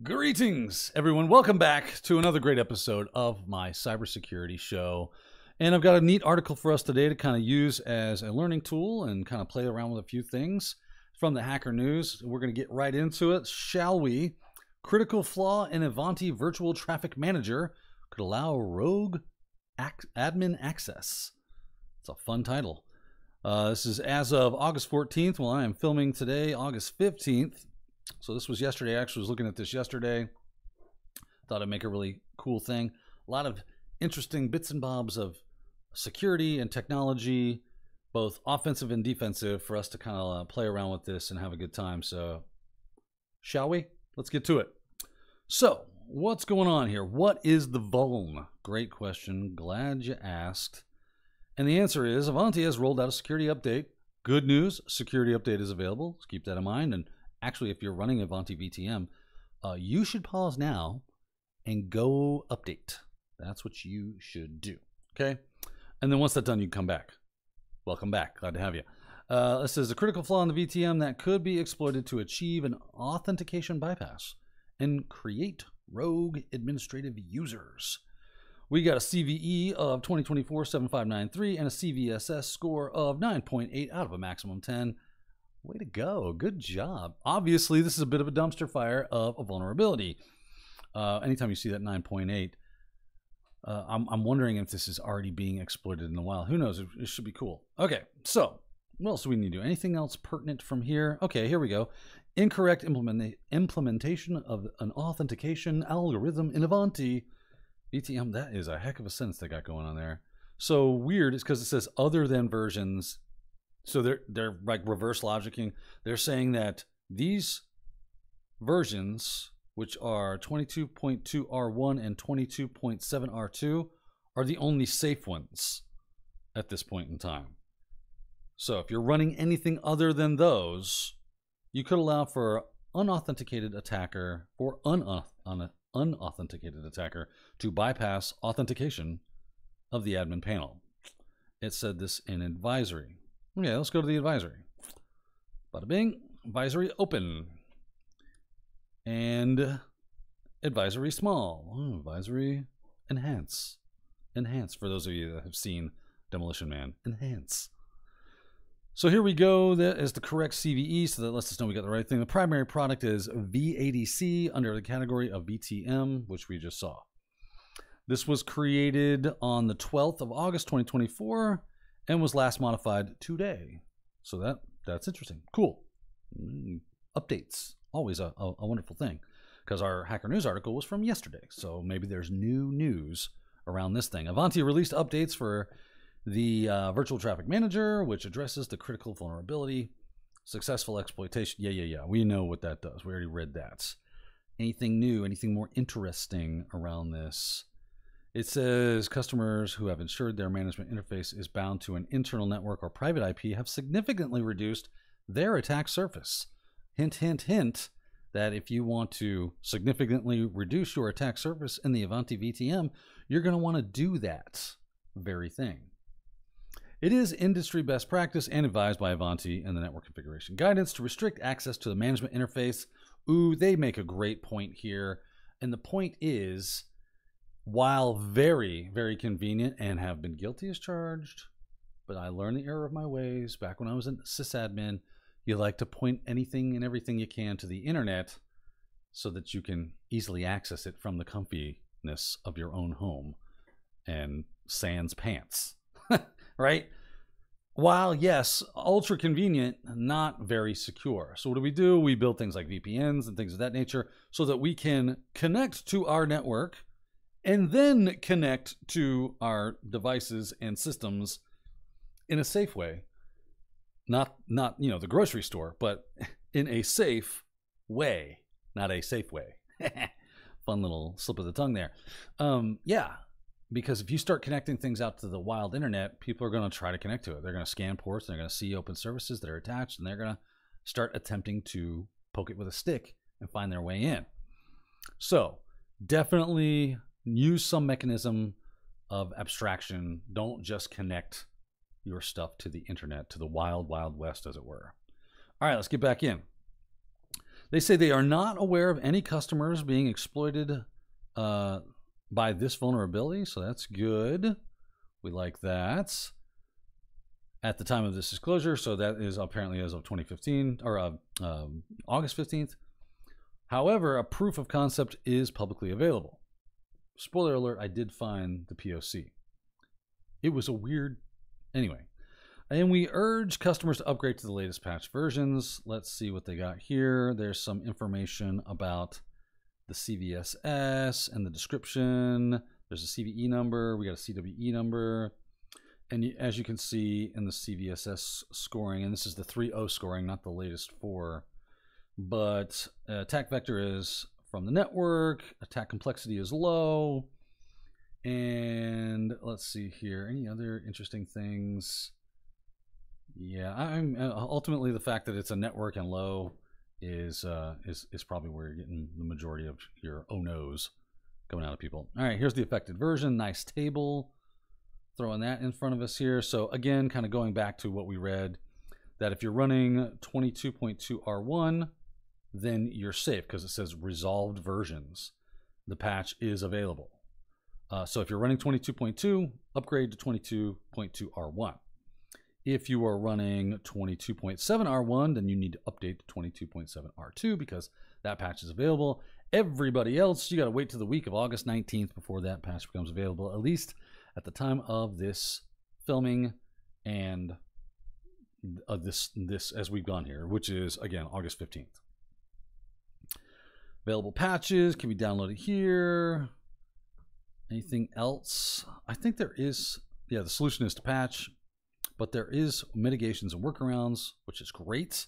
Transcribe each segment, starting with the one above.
Greetings, everyone. Welcome back to another great episode of my cybersecurity show. And I've got a neat article for us today to kind of use as a learning tool and kind of play around with a few things from the Hacker News. We're going to get right into it, shall we? Critical flaw in Ivanti Virtual Traffic Manager could allow rogue admin access. It's a fun title. This is as of August 14th. Well, I am filming today, August 15th. So this was yesterday. I actually was looking at this yesterday. Thought I'd make a really cool thing. A lot of interesting bits and bobs of security and technology, both offensive and defensive, for us to kind of play around with this and have a good time. So, shall we? Let's get to it. So, what's going on here? What is the VULN? Great question. Glad you asked. And the answer is Ivanti has rolled out a security update. Good news, security update is available. Let's keep that in mind. And actually, if you're running IVANTI VTM, you should pause now and go update. That's what you should do, okay? And then once that's done, you can come back. Welcome back. Glad to have you. This is a critical flaw in the VTM that could be exploited to achieve an authentication bypass and create rogue administrative users. We got a CVE of 2024-7593 and a CVSS score of 9.8 out of a maximum 10. Way to go. Good job. Obviously, this is a bit of a dumpster fire of a vulnerability. Anytime you see that 9.8, I'm wondering if this is already being exploited in the wild. Who knows? It should be cool. Okay, so what else do we need to do? Anything else pertinent from here? Okay, here we go. Incorrect implementation of an authentication algorithm in Ivanti VTM. That is a heck of a sentence they got going on there. So weird is because it says other than versions. So they're like reverse logicking. They're saying that these versions, which are 22.2 R1 and 22.7 R2, are the only safe ones at this point in time. So if you're running anything other than those, you could allow for unauthenticated attacker or unauthenticated attacker to bypass authentication of the admin panel. It said this in advisory. Okay, let's go to the advisory. Bada bing, advisory open. And advisory small. Advisory enhance. Enhance, for those of you that have seen Demolition Man. Enhance. So here we go. That is the correct CVE, so that lets us know we got the right thing. The primary product is vADC under the category of VTM, which we just saw. This was created on the 12th of August, 2024. And was last modified today. So that's interesting. Cool. Updates. Always a wonderful thing. Because our Hacker News article was from yesterday. So maybe there's new news around this thing. Ivanti released updates for the Virtual Traffic Manager, which addresses the critical vulnerability. Successful exploitation. Yeah. We know what that does. We already read that. Anything new? Anything more interesting around this? It says customers who have ensured their management interface is bound to an internal network or private IP have significantly reduced their attack surface. Hint, hint, hint, that if you want to significantly reduce your attack surface in the Ivanti VTM, you're going to want to do that very thing. It is industry best practice and advised by Ivanti and the network configuration guidance to restrict access to the management interface. Ooh, they make a great point here. And the point is, while very, very convenient and have been guilty as charged, but I learned the error of my ways back when I was a sysadmin, you like to point anything and everything you can to the internet so that you can easily access it from the comfiness of your own home and sans pants, right? While, yes, ultra convenient, not very secure. So what do? We build things like VPNs and things of that nature so that we can connect to our network and then connect to our devices and systems in a safe way. Not the grocery store, but in a safe way. Not a safe way. Fun little slip of the tongue there. Yeah, because if you start connecting things out to the wild internet, people are going to try to connect to it. They're going to scan ports, and they're going to see open services that are attached, and they're going to start attempting to poke it with a stick and find their way in. So definitely use some mechanism of abstraction. Don't just connect your stuff to the internet, to the wild, wild west, as it were. All right, let's get back in. They say they are not aware of any customers being exploited by this vulnerability, so that's good. We like that. At the time of this disclosure, so that is apparently as of 2015 or August 15th. However, a proof of concept is publicly available. Spoiler alert, I did find the POC. It was a weird... Anyway. And we urge customers to upgrade to the latest patch versions. Let's see what they got here. There's some information about the CVSS and the description. There's a CVE number. We got a CWE number. And as you can see in the CVSS scoring, and this is the 3.0 scoring, not the latest 4, but attack vector is from the network, attack complexity is low, and let's see here, any other interesting things? Yeah, I'm ultimately the fact that it's a network and low is probably where you're getting the majority of your oh no's coming out of people. All right, here's the affected version, nice table. Throwing that in front of us here. So again, kind of going back to what we read, that if you're running 22.2 R1, then you're safe because it says resolved versions. The patch is available. So if you're running 22.2, upgrade to 22.2 R1. If you are running 22.7 R1, then you need to update to 22.7 R2 because that patch is available. Everybody else, you got to wait till the week of August 19th before that patch becomes available, at least at the time of this filming and this as we've gone here, which is again August 15th. Available patches can be downloaded here. Anything else? I think there is, yeah, the solution is to patch, but there is mitigations and workarounds, which is great.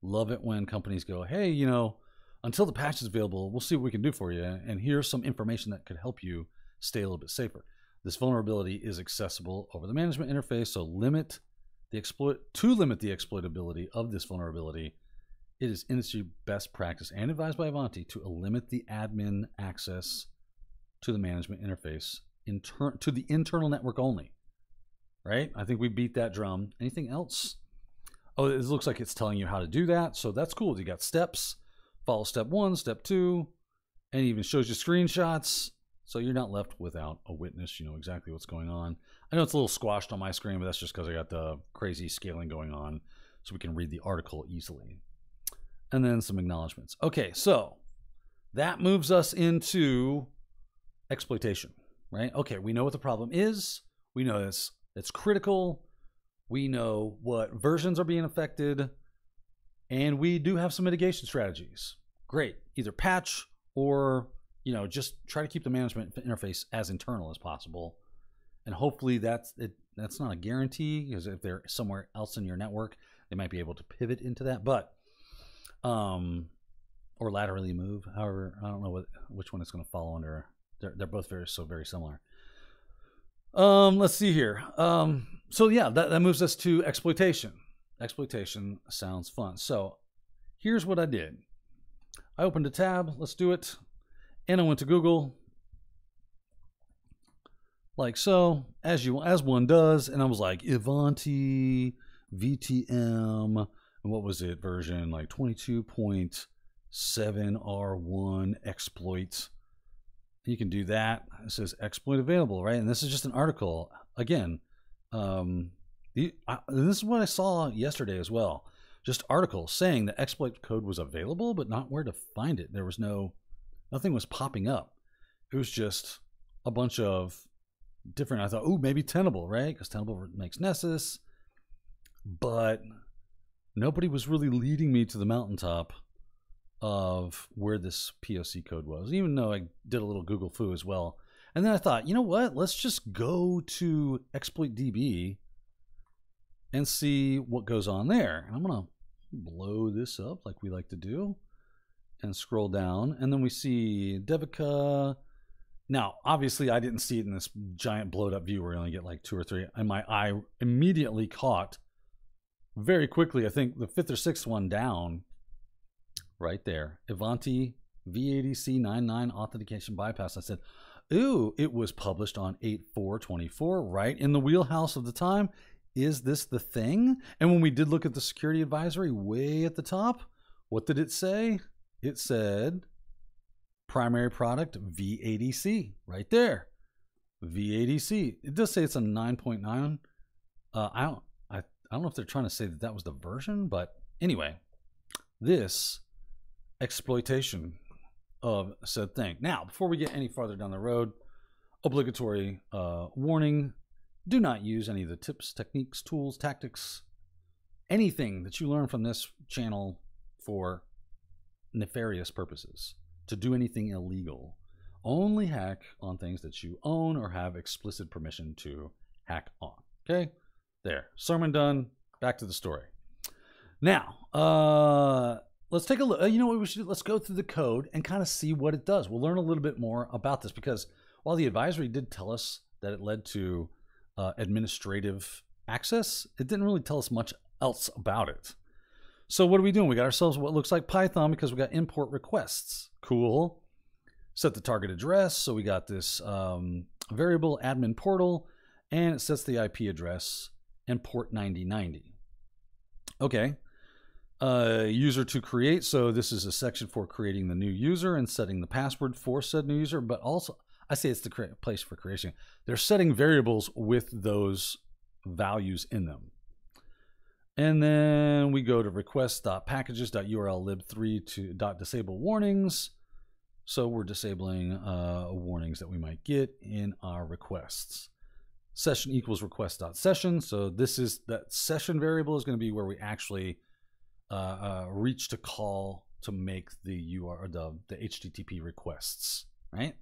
Love it when companies go, hey, you know, until the patch is available, we'll see what we can do for you, and here's some information that could help you stay a little bit safer. This vulnerability is accessible over the management interface, so to limit the exploitability of this vulnerability, it is industry best practice and advised by Ivanti to limit the admin access to the management interface to the internal network only. Right? I think we beat that drum. Anything else? Oh, it looks like it's telling you how to do that, so that's cool. You got steps, follow step 1, step 2, and it even shows you screenshots. So you're not left without a witness. You know exactly what's going on. I know it's a little squashed on my screen, but that's just because I got the crazy scaling going on so we can read the article easily. And then some acknowledgments. Okay, so that moves us into exploitation, right? Okay, we know what the problem is. We know it's critical. We know what versions are being affected. And we do have some mitigation strategies. Great. Either patch or... you know, just try to keep the management interface as internal as possible. And hopefully that's not a guarantee, because if they're somewhere else in your network, they might be able to pivot into that. But, or laterally move. However, I don't know which one it's going to fall under. They're both very similar. Let's see here. So yeah, that moves us to exploitation. Exploitation sounds fun. So here's what I did. I opened a tab. Let's do it. And I went to Google, like so, as one does, and I was like, Ivanti VTM, and what was it, version like 22.7 R1 exploit. And you can do that. It says exploit available, right? And this is just an article. Again, this is what I saw yesterday as well. Just articles saying that exploit code was available, but not where to find it. There was nothing was popping up. It was just a bunch of different, I thought, oh, maybe Tenable, right? Because Tenable makes Nessus. But nobody was really leading me to the mountaintop of where this POC code was, even though I did a little Google foo as well. And then I thought, you know what? Let's just go to ExploitDB and see what goes on there. And I'm going to blow this up like we like to do. And scroll down, and then we see Devika. Now, obviously, I didn't see it in this giant blowed up view where you only get like 2 or 3, and my eye immediately caught very quickly, I think the 5th or 6th one down, right there, Ivanti vADC 99 authentication bypass. I said, ooh, it was published on 8/4/24, right in the wheelhouse of the time. Is this the thing? And when we did look at the security advisory way at the top, what did it say? it said primary product vADC right there. vADC. It does say it's a 9.9. I don't know if they're trying to say that that was the version, but anyway, this exploitation of said thing. Now, before we get any farther down the road, obligatory warning: do not use any of the tips, techniques, tools, tactics, anything that you learn from this channel for nefarious purposes, to do anything illegal. Only hack on things that you own or have explicit permission to hack on. Okay? There. Sermon done. Back to the story. Now, let's take a look. You know what we should do? Let's go through the code and kind of see what it does. We'll learn a little bit more about this, because while the advisory did tell us that it led to administrative access, it didn't really tell us much else about it. So what are we doing? We got ourselves what looks like Python, because we got import requests. Cool. Set the target address. So we got this variable admin portal, and it sets the IP address and port 9090. Okay. User to create. So this is a section for creating the new user and setting the password for said new user, but also I say it's the place for creation. They're setting variables with those values in them. And then we go to request.packages.urllib3 to .disable warnings. So we're disabling warnings that we might get in our requests. Session equals request.session. So this is that session variable is going to be where we actually reach to call to make the URL, the HTTP requests, right?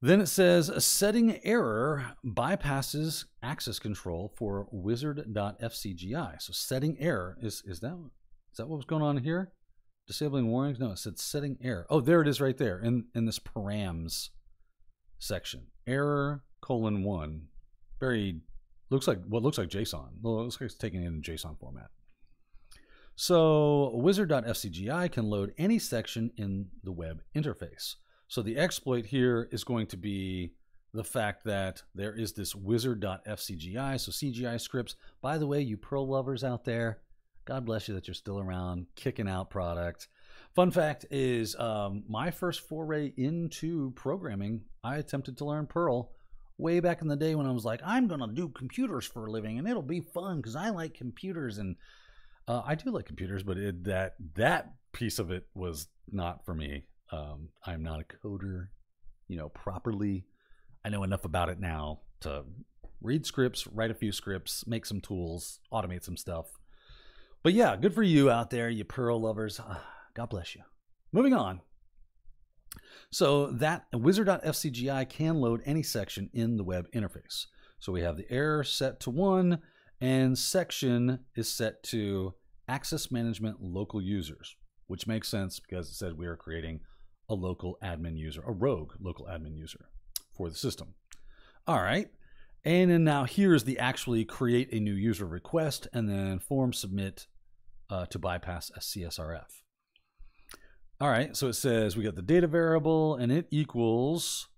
Then it says a setting error bypasses access control for wizard.fcgi. So setting error is that what was going on here? Disabling warnings? No, it said setting error. Oh, there it is right there in this params section. Error :1. Very looks like JSON. Well, it looks like it's taken in JSON format. So wizard.fcgi can load any section in the web interface. So the exploit here is going to be the fact that there is this wizard.fcgi, so CGI scripts. By the way, you Perl lovers out there, God bless you that you're still around, kicking out product. Fun fact is my first foray into programming, I attempted to learn Perl way back in the day when I was like, I'm going to do computers for a living and it'll be fun because I like computers. And I do like computers, but that piece of it was not for me. I'm not a coder, properly. I know enough about it now to read scripts, write a few scripts, make some tools, automate some stuff. But yeah, good for you out there, you Perl lovers. God bless you. Moving on. So that wizard.fcgi can load any section in the web interface. So we have the error set to 1, and section is set to access management local users, which makes sense because it said we are creating a local admin user, a rogue local admin user for the system. All right. And then now here's the actually create a new user request and then form submit to bypass a CSRF. All right. So it says we got the data variable and it equals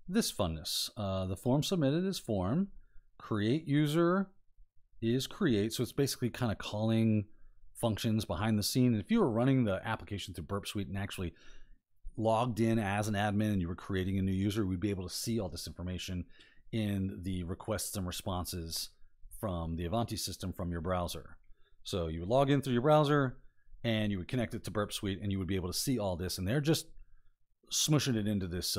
this funness. The form submitted is form. Create user is create. So it's basically kind of calling functions behind the scene. And if you were running the application through Burp Suite and actually logged in as an admin and you were creating a new user, we'd be able to see all this information in the requests and responses from the Ivanti system from your browser. So you would log in through your browser and you would connect it to Burp Suite and you would be able to see all this, and they're just smushing it into this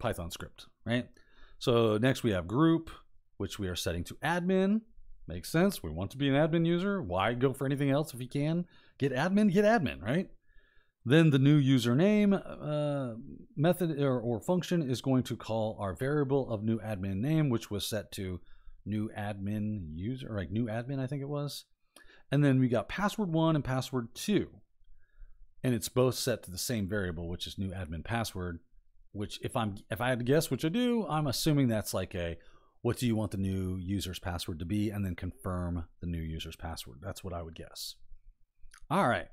Python script, right? So next we have group, which we are setting to admin. Makes sense. We want to be an admin user. Why go for anything else if you can? Get admin, right? Then the new username method or function is going to call our variable of new admin name, which was set to new admin user, or like new admin, I think it was. And then we got password 1 and password 2. And it's both set to the same variable, which is new admin password, which if I had to guess, which I do, I'm assuming that's like a, what do you want the new user's password to be? And then confirm the new user's password. That's what I would guess. All right,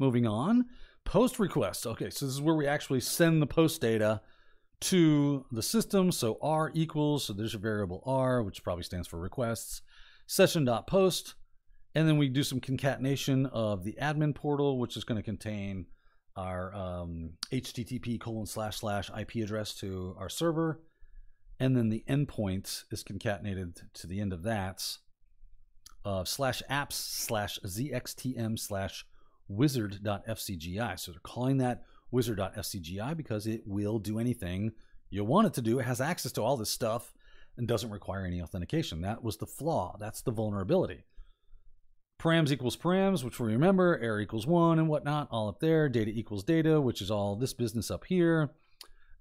moving on. Post request. Okay, so this is where we actually send the post data to the system. So R equals, so there's a variable R, which probably stands for requests, session.post. And then we do some concatenation of the admin portal, which is going to contain our http:// IP address to our server. And then the endpoint is concatenated to the end of that /apps/zxtm/wizard.fcgi. So they're calling that wizard.fcgi because it will do anything you want it to do. It has access to all this stuff and doesn't require any authentication. That was the flaw. That's the vulnerability. Params equals params, which we remember, error equals 1 and whatnot, all up there. Data equals data, which is all this business up here.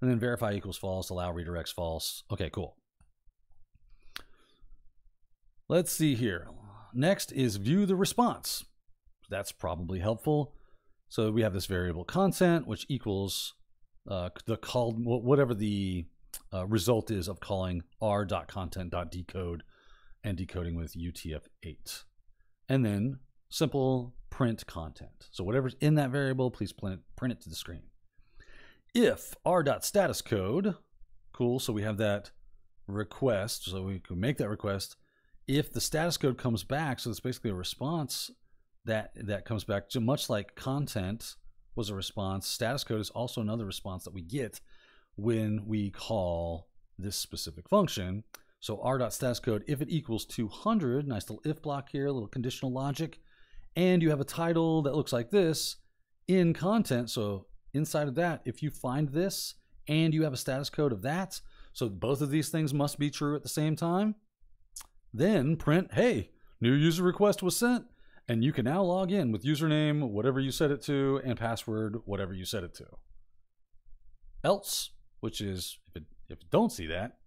And then verify equals false, allow redirects false. Okay, cool. Let's see here. Next is view the response. That's probably helpful. So we have this variable content, which equals the called, whatever the result is of calling r.content.decode and decoding with UTF-8. And then simple print content. So whatever's in that variable, please print it to the screen. If r.statuscode, cool, so we have that request, so we can make that request. If the status code comes back, so it's basically a response that comes back, much like content was a response, status code is also another response that we get when we call this specific function. So r.statuscode, if it equals 200, nice little if block here, a little conditional logic, and you have a title that looks like this in content. So inside of that, if you find this and you have a status code of that, so both of these things must be true at the same time, then print, hey, new user request was sent, and you can now log in with username, whatever you set it to, and password, whatever you set it to. Else, which is, if it don't see that,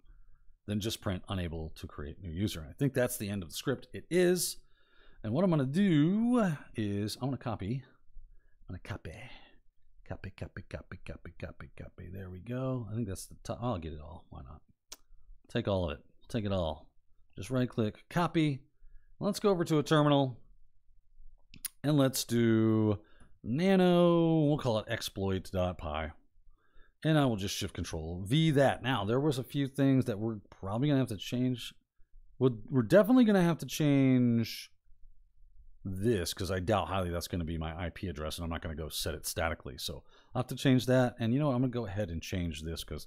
then just print unable to create new user. I think that's the end of the script. It is. And what I'm going to do is I'm going to copy. Copy. There we go. I think that's the top. I'll get it all. Why not? Take all of it. Take it all. Just right click, copy. Let's go over to a terminal and let's do nano. We'll call it exploit.py. And I will just shift control V that. Now, there was a few things that we're probably going to have to change. We're definitely going to have to change this because I doubt highly that's going to be my IP address and I'm not going to go set it statically. So I'll have to change that. And you know what? I'm going to go ahead and change this because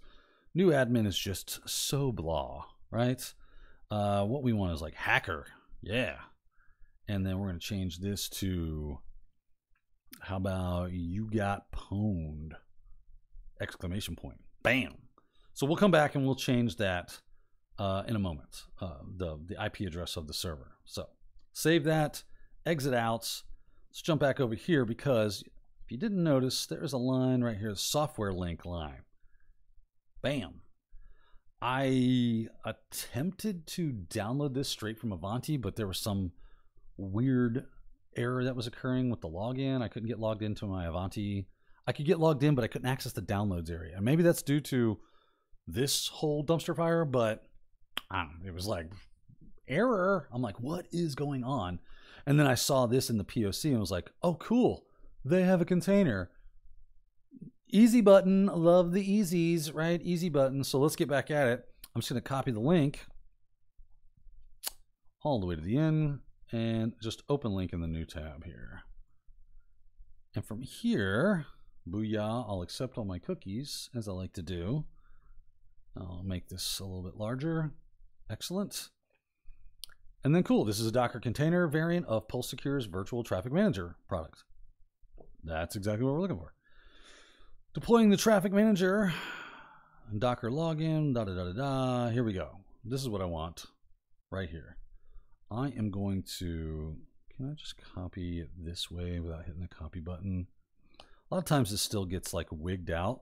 new admin is just so blah, right? What we want is like hacker. Yeah. And then we're going to change this to, how about you got pwned? Exclamation point. Bam. So we'll come back and we'll change that in a moment, the IP address of the server. So save that, exit out. Let's jump back over here because if you didn't notice, there's a line right here, the software link line. Bam. I attempted to download this straight from Ivanti, but there was some weird error that was occurring with the login. I couldn't get logged into my Ivanti. I could get logged in, but I couldn't access the downloads area. And maybe that's due to this whole dumpster fire, but I don't know, it was like error. I'm like, what is going on? And then I saw this in the POC and was like, oh, cool. They have a container. Easy button. Love the easies, right? Easy button. So let's get back at it. I'm just going to copy the link all the way to the end and just open link in the new tab here. And from here, booyah, I'll accept all my cookies as I like to do. I'll make this a little bit larger. Excellent. And then cool, this is a Docker container variant of PulseSecure's virtual traffic manager product. That's exactly what we're looking for. Deploying the traffic manager, Docker login, Here we go. This is what I want right here. I am going to, can I just copy it this way without hitting the copy button? A lot of times this still gets like wigged out,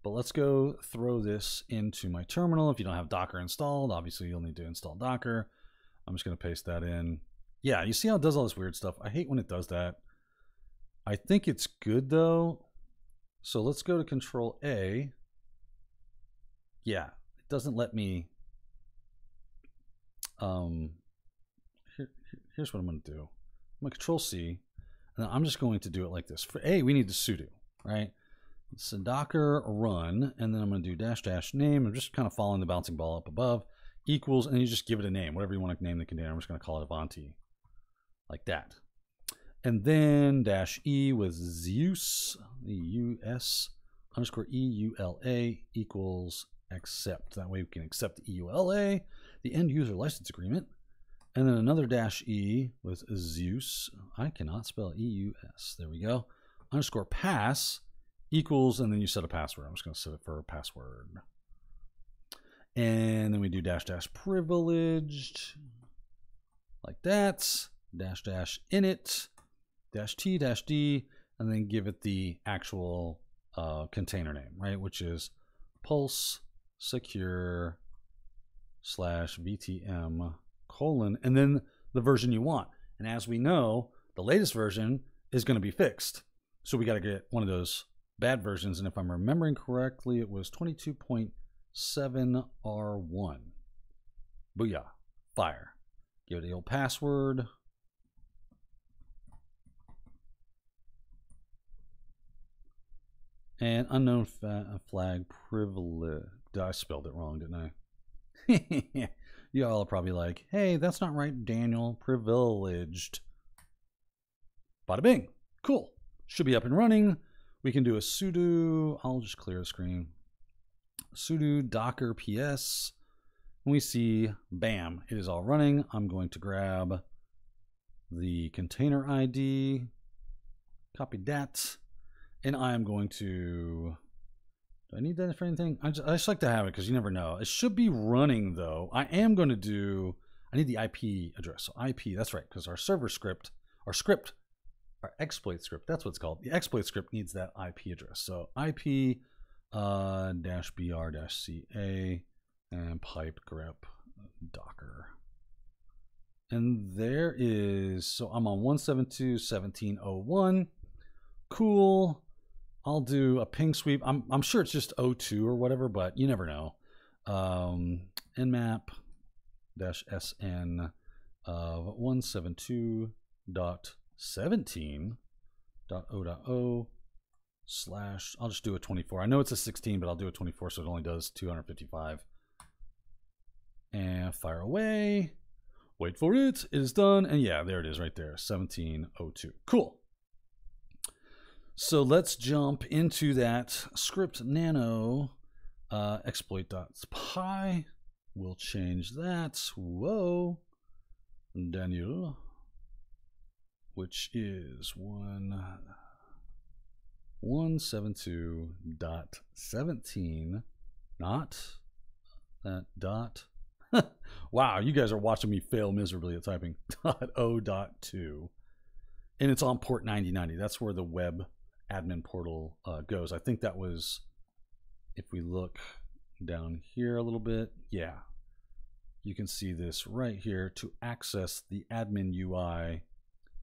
but let's go throw this into my terminal. If you don't have Docker installed, obviously you'll need to install Docker. I'm just going to paste that in. Yeah, you see how it does all this weird stuff? I hate when it does that. I think it's good though. So let's go to Control A. Yeah, it doesn't let me. Here's what I'm going to do. I'm going to Control C, and then I'm just going to do it like this. For A, we need to sudo, right? It's a Docker run, and then I'm going to do -- name. I'm just kind of following the bouncing ball up above. Equals, and you just give it a name, whatever you want to name the container. I'm just going to call it Ivanti. like that. And then dash E with Zeus, EUS underscore EULA equals accept. That way we can accept the EULA, the end user license agreement. And then another dash E with Zeus. I cannot spell EUS. There we go. Underscore pass equals, and then you set a password. I'm just going to set it for a password. And then we do dash dash privileged like that. Dash dash init dash T dash D, and then give it the actual container name, right? Which is pulse secure / VTM : and then the version you want. And as we know, the latest version is going to be fixed. So we got to get one of those bad versions. And if I'm remembering correctly, it was 22.7 R1. Booyah. Fire. Give it the old password. And unknown flag privilege. I spelled it wrong, didn't I? You all are probably like, hey, that's not right, Daniel. Privileged. Bada bing. Cool. Should be up and running. We can do a sudo. I'll just clear the screen. Sudo docker ps. And we see, bam, it is all running. I'm going to grab the container ID. Copy that. And I am going to, do I need that for anything? I just like to have it because you never know. It should be running though. I am going to do, I need the IP address. So IP, that's right, because our server script, our exploit script, that's what it's called. The exploit script needs that IP address. So IP -br-ca and pipe grep docker. And there is, so I'm on 172.17.01. Cool. I'll do a ping sweep. I'm sure it's just 02 or whatever, but you never know. nmap-sn of 172.17.0.0 / I'll just do a 24. I know it's a 16, but I'll do a 24 so it only does 255. And fire away. Wait for it. It is done. And yeah, there it is right there. 1702. Cool. So let's jump into that script nano exploit.py. We'll change that. Whoa. Daniel. Which is 172.17. Not that dot. Wow, you guys are watching me fail miserably at typing. .0.2. And it's on port 9090. That's where the web admin portal goes. I think that was, if we look down here a little bit, yeah, you can see this right here. To access the admin UI,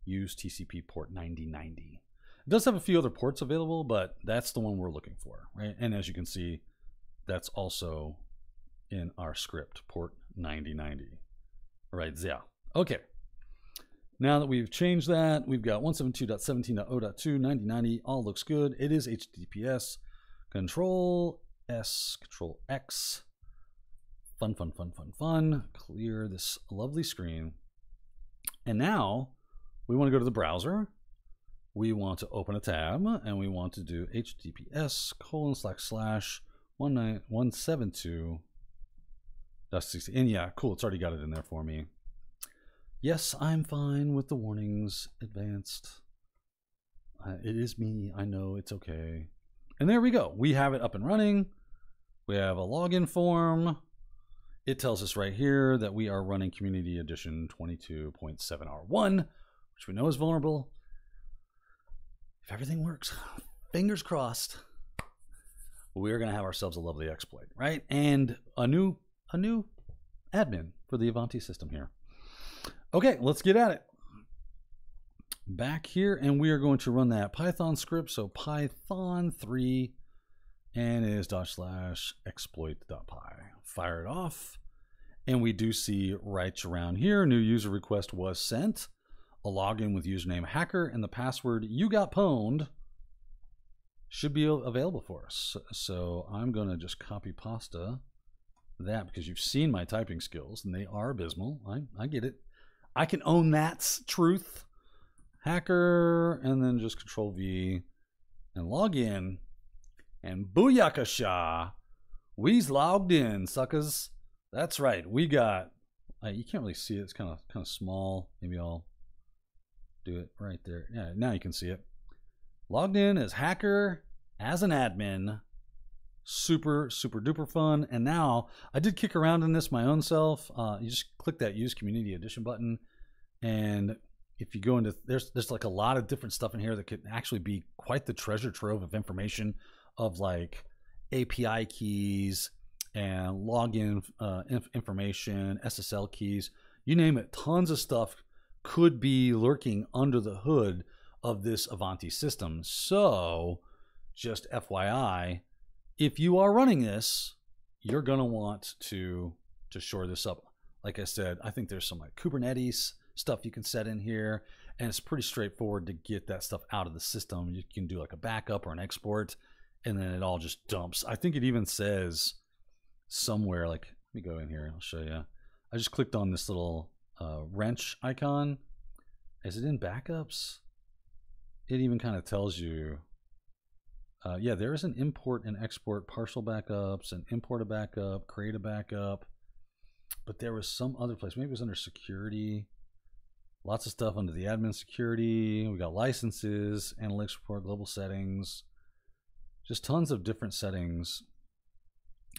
use TCP port 9090. It does have a few other ports available, but that's the one we're looking for, right? And as you can see, that's also in our script, port 9090. All right, yeah. Okay. Now that we've changed that, we've got 172.17.0.2, 9090, all looks good. It is HTTPS. Control S, Control X. Fun. Clear this lovely screen. And now we want to go to the browser. We want to open a tab and we want to do https://172.16. And yeah, cool. It's already got it in there for me. Yes, I'm fine with the warnings. Advanced. It is me. I know it's okay. And there we go. We have it up and running. We have a login form. It tells us right here that we are running Community Edition 22.7R1, which we know is vulnerable. If everything works, fingers crossed, we're going to have ourselves a lovely exploit, right? And a new admin for the Ivanti system here. Okay, let's get at it. Back here, and we are going to run that Python script. So Python 3 and it is /exploit.py. Fire it off. And we do see right around here, new user request was sent. A login with username hacker and the password you got pwned should be available for us. So I'm going to just copy pasta that because you've seen my typing skills and they are abysmal. I get it. I can own that's truth. Hacker, and then just Control V and log in. And booyakasha, we's logged in, suckers. That's right. We got. You can't really see it. It's kind of small. Maybe I'll do it right there. Yeah, now you can see it. Logged in as hacker, as an admin. Super, super duper fun. And now I did kick around in this my own self. You just click that Use Community Edition button, and if you go into there's like a lot of different stuff in here that could actually be quite the treasure trove of information of like API keys and login information, SSL keys, you name it. Tons of stuff could be lurking under the hood of this Ivanti system. So just FYI, if you are running this, you're going to want to shore this up. Like I said, I think there's some like Kubernetes stuff you can set in here, and it's pretty straightforward to get that stuff out of the system. You can do like a backup or an export, and then it all just dumps. I think it even says somewhere, like, let me go in here, I'll show you. I just clicked on this little wrench icon. Is it in backups? It even kind of tells you, yeah, there is an import and export partial backups, and import a backup, create a backup. But there was some other place, maybe it was under security. Lots of stuff under the admin security. We got licenses, analytics report, global settings, just tons of different settings.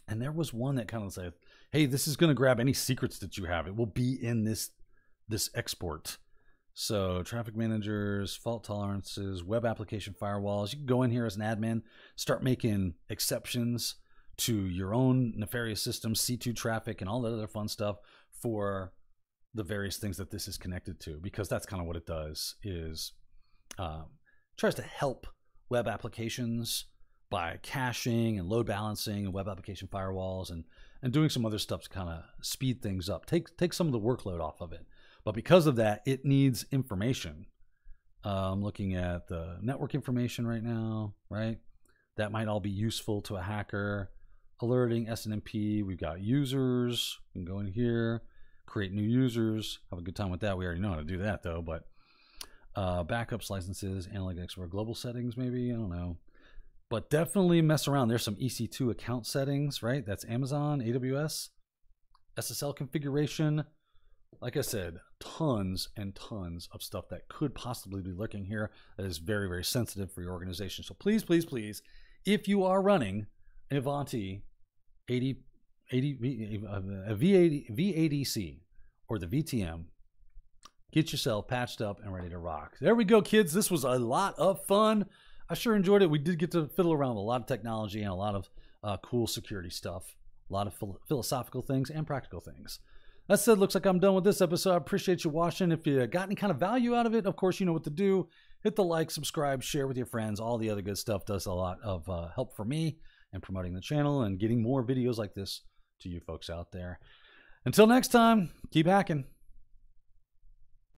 And there was one that kind of said, hey, this is going to grab any secrets that you have. It will be in this export. So traffic managers, fault tolerances, web application firewalls. You can go in here as an admin, start making exceptions to your own nefarious systems, C2 traffic, and all that other fun stuff for the various things that this is connected to, because that's kind of what it does, is tries to help web applications by caching and load balancing and web application firewalls and doing some other stuff to kind of speed things up, take some of the workload off of it. But because of that, it needs information. I'm looking at the network information right now, right? That might all be useful to a hacker. Alerting, SNMP, we've got users. We can go in here, create new users, have a good time with that. We already know how to do that though, but backups, licenses, analytics, or global settings maybe, I don't know. But definitely mess around. There's some EC2 account settings, right? That's Amazon, AWS, SSL configuration. Like I said, tons and tons of stuff that could possibly be lurking here that is very, very sensitive for your organization. So please, please, please, if you are running an Ivanti vADC or the VTM, get yourself patched up and ready to rock. There we go, kids. This was a lot of fun. I sure enjoyed it. We did get to fiddle around with a lot of technology and a lot of cool security stuff, a lot of philosophical things and practical things. That said, looks like I'm done with this episode. I appreciate you watching. If you got any kind of value out of it, of course, you know what to do. Hit the like, subscribe, share with your friends. All the other good stuff does a lot of help for me and promoting the channel and getting more videos like this to you folks out there. Until next time, keep hacking.